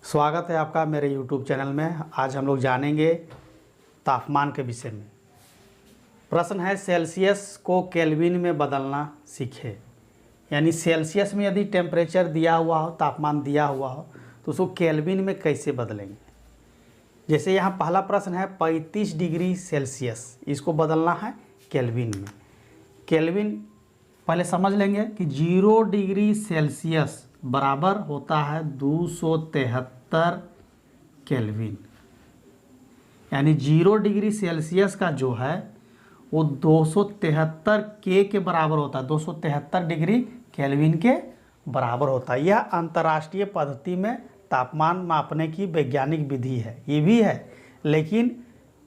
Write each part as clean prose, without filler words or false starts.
स्वागत है आपका मेरे YouTube चैनल में। आज हम लोग जानेंगे तापमान के विषय में। प्रश्न है सेल्सियस को केल्विन में बदलना सीखे। यानी सेल्सियस में यदि टेम्परेचर दिया हुआ हो, तापमान दिया हुआ हो, तो उसको केल्विन में कैसे बदलेंगे। जैसे यहाँ पहला प्रश्न है 35 डिग्री सेल्सियस, इसको बदलना है केल्विन में। केल्विन पहले समझ लेंगे कि 0 डिग्री सेल्सियस बराबर होता है 273 केल्विन। यानी 0 डिग्री सेल्सियस का जो है वो 273 के बराबर होता है, 273 डिग्री केल्विन के बराबर होता है। यह अंतर्राष्ट्रीय पद्धति में तापमान मापने की वैज्ञानिक विधि है। ये भी है, लेकिन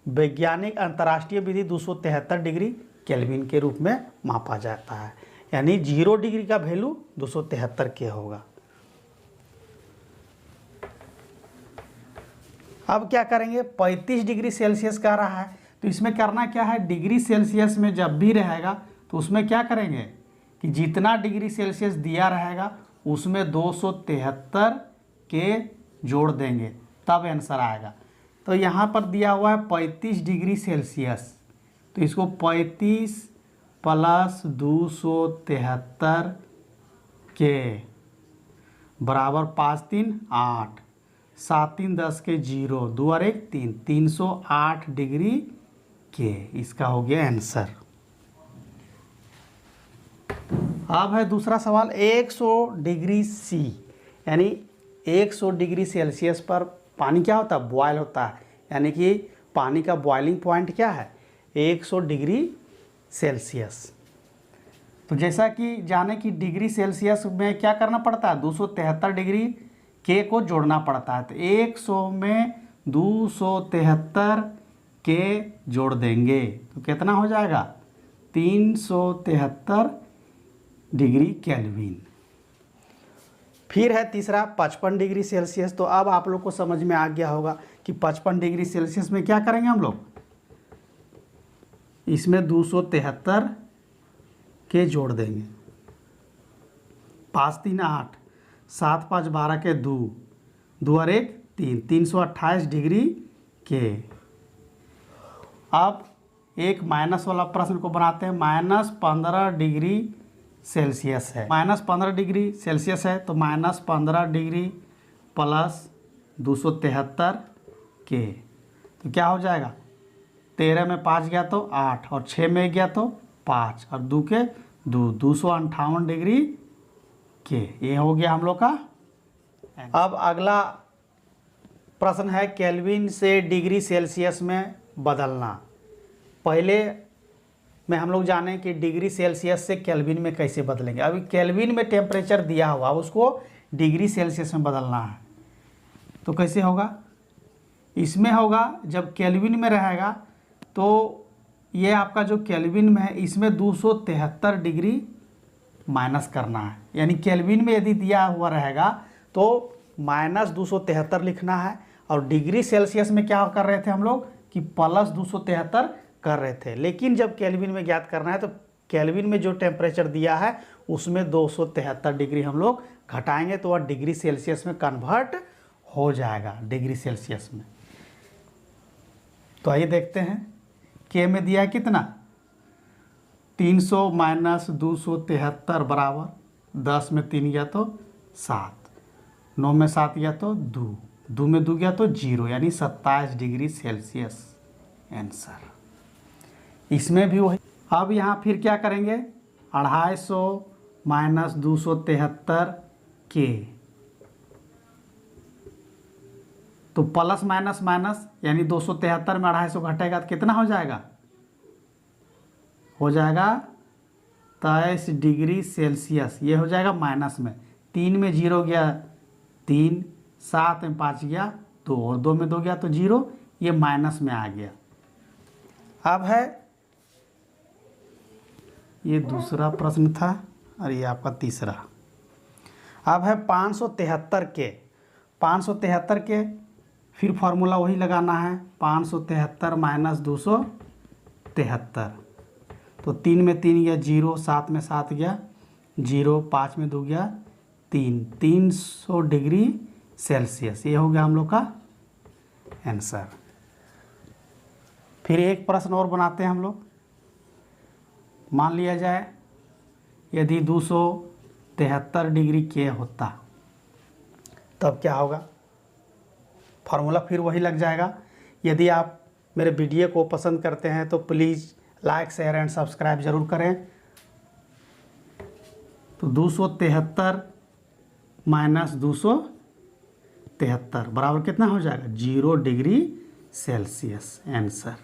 वैज्ञानिक अंतर्राष्ट्रीय विधि 273 डिग्री केल्विन के रूप में मापा जाता है। यानी 0 डिग्री का वैल्यू 273 के होगा। अब क्या करेंगे, 35 डिग्री सेल्सियस का रहा है तो इसमें करना क्या है, डिग्री सेल्सियस में जब भी रहेगा तो उसमें क्या करेंगे कि जितना डिग्री सेल्सियस दिया रहेगा उसमें 273 के जोड़ देंगे, तब आंसर आएगा। तो यहाँ पर दिया हुआ है 35 डिग्री सेल्सियस, तो इसको 35 प्लस 273 के बराबर 5 3 8, 7 3 10 के 0, 2 और 1 3, 308 डिग्री के, इसका हो गया आंसर। अब है दूसरा सवाल 100 डिग्री सी, यानी 100 डिग्री सेल्सियस पर पानी क्या होता है, बॉयल होता है। यानी कि पानी का बॉइलिंग पॉइंट क्या है, 100 डिग्री सेल्सियस। तो जैसा कि जाने कि डिग्री सेल्सियस में क्या करना पड़ता है, 273 डिग्री के को जोड़ना पड़ता है। तो 100 में 273 के जोड़ देंगे तो कितना हो जाएगा, 373 डिग्री केल्विन। फिर है तीसरा 55 डिग्री सेल्सियस। तो अब आप लोग को समझ में आ गया होगा कि 55 डिग्री सेल्सियस में क्या करेंगे हम लोग, इसमें 273 के जोड़ देंगे। 5 3 8, 7 5 12 के 2, 2 और 1 3, 328 डिग्री के। अब एक माइनस वाला प्रश्न को बनाते हैं। -15 डिग्री सेल्सियस है, -15 डिग्री सेल्सियस है तो -15 डिग्री प्लस 273 के, तो क्या हो जाएगा, 13 में 5 गया तो 8, और 6 में गया तो 5, और 2 के 2, 258 डिग्री के। ये हो गया हम लोग का। अब अगला प्रश्न है केल्विन से डिग्री सेल्सियस में बदलना। पहले में हम लोग जाने कि डिग्री सेल्सियस से केल्विन में कैसे बदलेंगे। अभी केल्विन में टेम्परेचर दिया हुआ, उसको डिग्री सेल्सियस में बदलना है। तो कैसे होगा, इसमें होगा जब केल्विन में रहेगा तो ये आपका जो केल्विन में है इसमें 273 डिग्री माइनस करना है। यानी केल्विन में यदि दिया हुआ रहेगा तो -273 लिखना है, और डिग्री सेल्सियस में क्या कर रहे थे हम लोग कि +273 कर रहे थे। लेकिन जब केल्विन में ज्ञात करना है तो केल्विन में जो टेम्परेचर दिया है उसमें 273 डिग्री हम लोग घटाएंगे तो वह डिग्री सेल्सियस में कन्वर्ट हो जाएगा, डिग्री सेल्सियस में। तो आइए देखते हैं, के में दिया है कितना, 300 - 273 बराबर 10 में 3 गया तो 7, 9 में 7 गया तो 2, 2 में 2 गया तो 0, यानी 27 डिग्री सेल्सियस आंसर। इसमें भी वही। अब यहाँ फिर क्या करेंगे, 250 - 273 के, तो प्लस माइनस माइनस, यानी 273 में 250 घटेगा तो कितना हो जाएगा, हो जाएगा 23 डिग्री सेल्सियस। ये हो जाएगा माइनस में, 3 में 0 गया 3, 7 में 5 गया 2, और 2 में 2 गया तो 0, ये माइनस में आ गया। अब है ये दूसरा प्रश्न था और ये आपका तीसरा। अब है 573 के, 573 के फिर फार्मूला वही लगाना है, 573 - 273, तो 3 में 3 गया 0, 7 में 7 गया 0, 5 में 2 गया 3, 300 डिग्री सेल्सियस। ये हो गया हम लोग का आंसर। फिर एक प्रश्न और बनाते हैं हम लोग। मान लिया जाए यदि 273 डिग्री के होता तब क्या होगा। फार्मूला फिर वही लग जाएगा। यदि आप मेरे वीडियो को पसंद करते हैं तो please like share and subscribe ज़रूर करें। तो 273 माइनस 273 बराबर कितना हो जाएगा 0 डिग्री सेल्सियस आंसर।